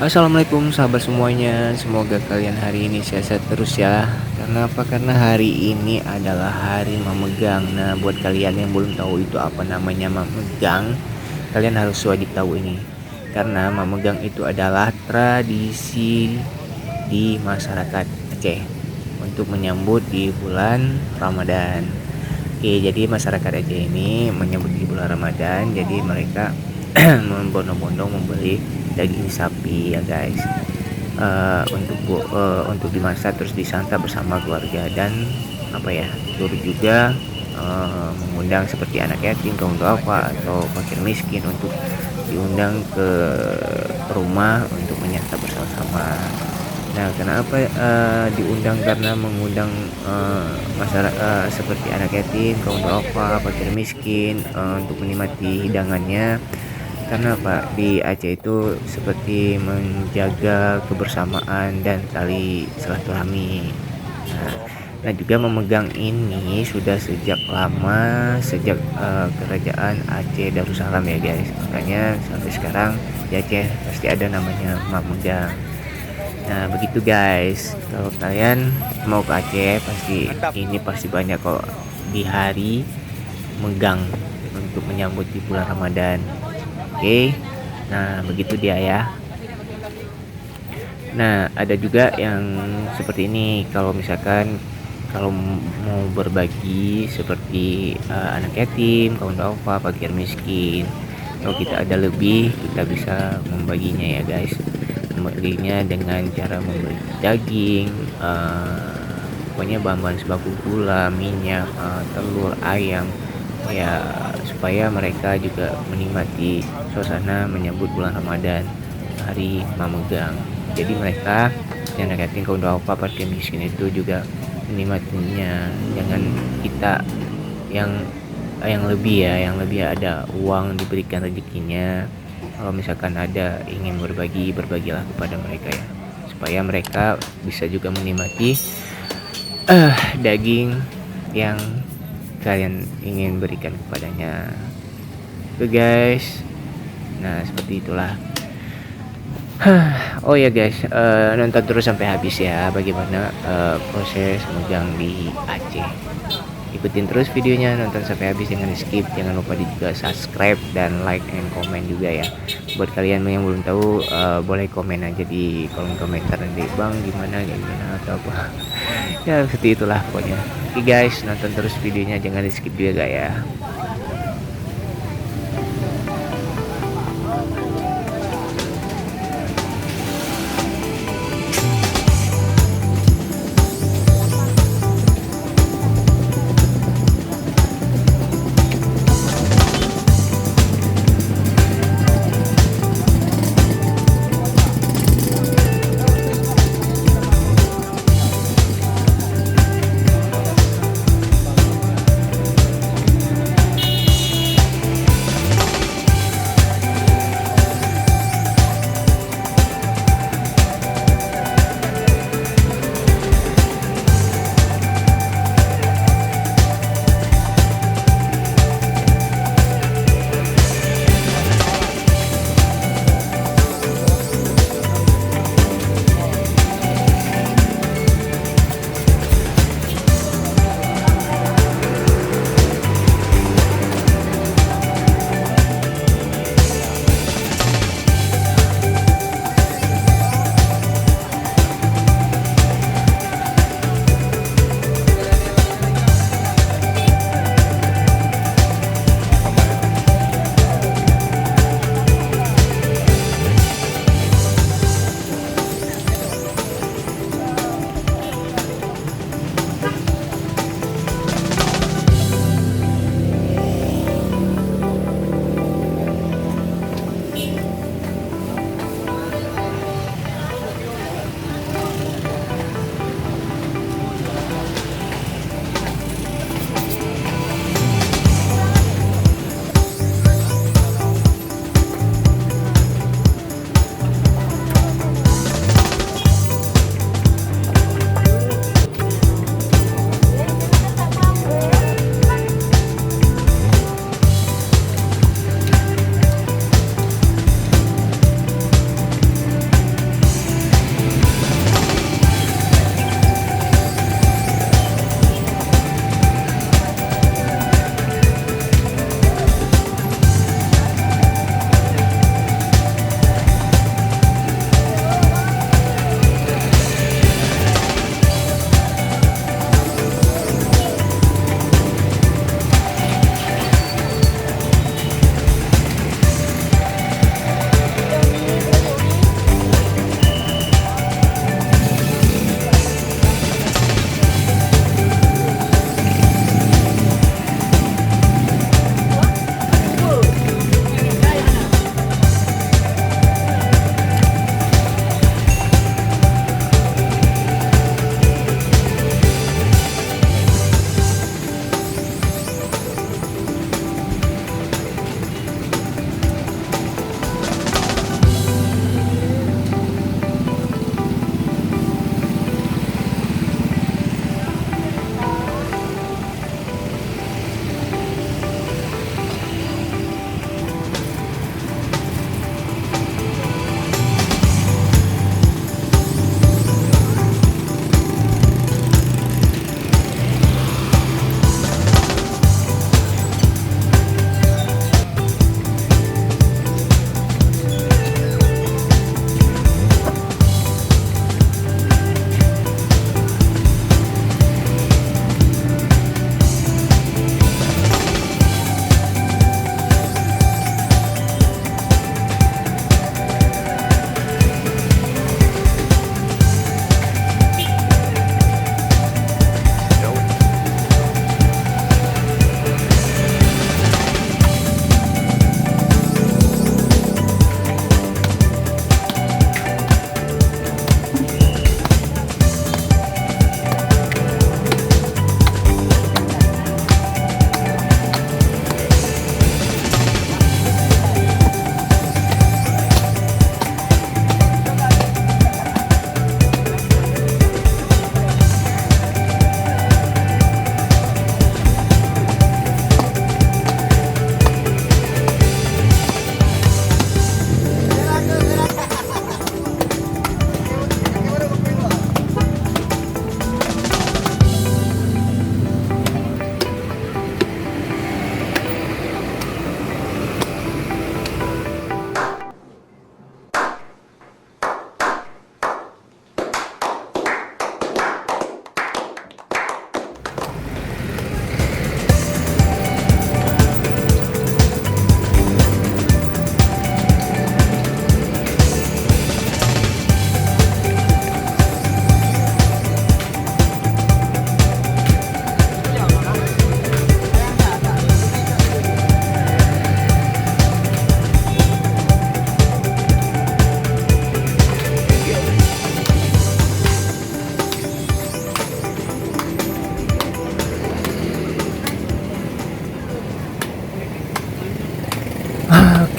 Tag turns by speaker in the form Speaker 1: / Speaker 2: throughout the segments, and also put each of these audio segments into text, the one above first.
Speaker 1: Assalamualaikum sahabat semuanya, semoga kalian hari ini sehat terus ya. Karena apa? Karena hari ini adalah hari memegang. Nah, buat kalian yang belum tahu itu apa namanya memegang, kalian harus wajib tahu ini. Karena memegang itu adalah tradisi di masyarakat Aceh untuk menyambut di bulan Ramadan. Oke, jadi masyarakat Aceh ini menyambut di bulan Ramadan, jadi mereka membondong-bondong membeli daging sapi ya guys. Untuk dimasak terus disantap bersama keluarga dan apa ya, turut juga mengundang seperti anak yatim, kaum duafa atau fakir miskin untuk diundang ke rumah untuk menyantap bersama-sama. Nah, kenapa diundang? Karena mengundang masyarakat seperti anak yatim, kaum duafa, fakir miskin untuk menikmati hidangannya. Karena Pak, di Aceh itu seperti menjaga kebersamaan dan tali silaturahmi. Nah, nah juga memegang ini sudah sejak lama, sejak kerajaan Aceh Darussalam ya guys. Makanya sampai sekarang di Aceh pasti ada namanya memegang. Nah begitu guys. Kalau kalian mau ke Aceh pasti banyak kok di hari megang untuk menyambut di bulan Ramadan. Oke, nah begitu dia ya. Nah ada juga yang seperti ini. Kalau misalkan kalau mau berbagi seperti anak yatim, kaum duafa, fakir miskin, kalau kita ada lebih kita bisa membaginya ya guys. Membaginya dengan cara membeli daging, pokoknya bahan-bahan sembako, gula, minyak, telur, ayam, ya supaya mereka juga menikmati suasana menyambut bulan Ramadan, hari memegang. Jadi mereka yang anak yatim, kaum duafa, fakir miskin itu juga menikmatinya. Jangan kita yang lebih ya, yang lebih ada uang diberikan rezekinya. Kalau misalkan ada ingin berbagi, berbagilah kepada mereka ya, supaya mereka bisa juga menikmati daging yang kalian ingin berikan kepadanya. Oke guys, nah seperti itulah. Oh ya guys, nonton terus sampai habis ya bagaimana proses megang di Aceh. Ikutin terus videonya, nonton sampai habis, jangan di skip, jangan lupa juga subscribe dan like and comment juga ya. Buat kalian yang belum tahu, boleh komen aja di kolom komentar nanti, bang gimana atau apa. Ya seperti itulah pokoknya. Oke guys, nonton terus videonya, jangan di skip juga ya.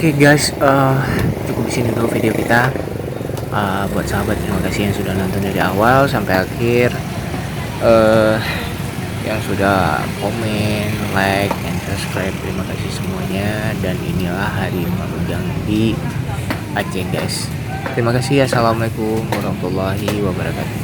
Speaker 1: Oke guys, cukup di sini dulu video kita. Buat sahabat, terima kasih yang sudah nonton dari awal sampai akhir. eh yang sudah komen, like, and subscribe, terima kasih semuanya. Dan inilah hari magang di Aceh guys. Terima kasih. Assalamualaikum warahmatullahi wabarakatuh.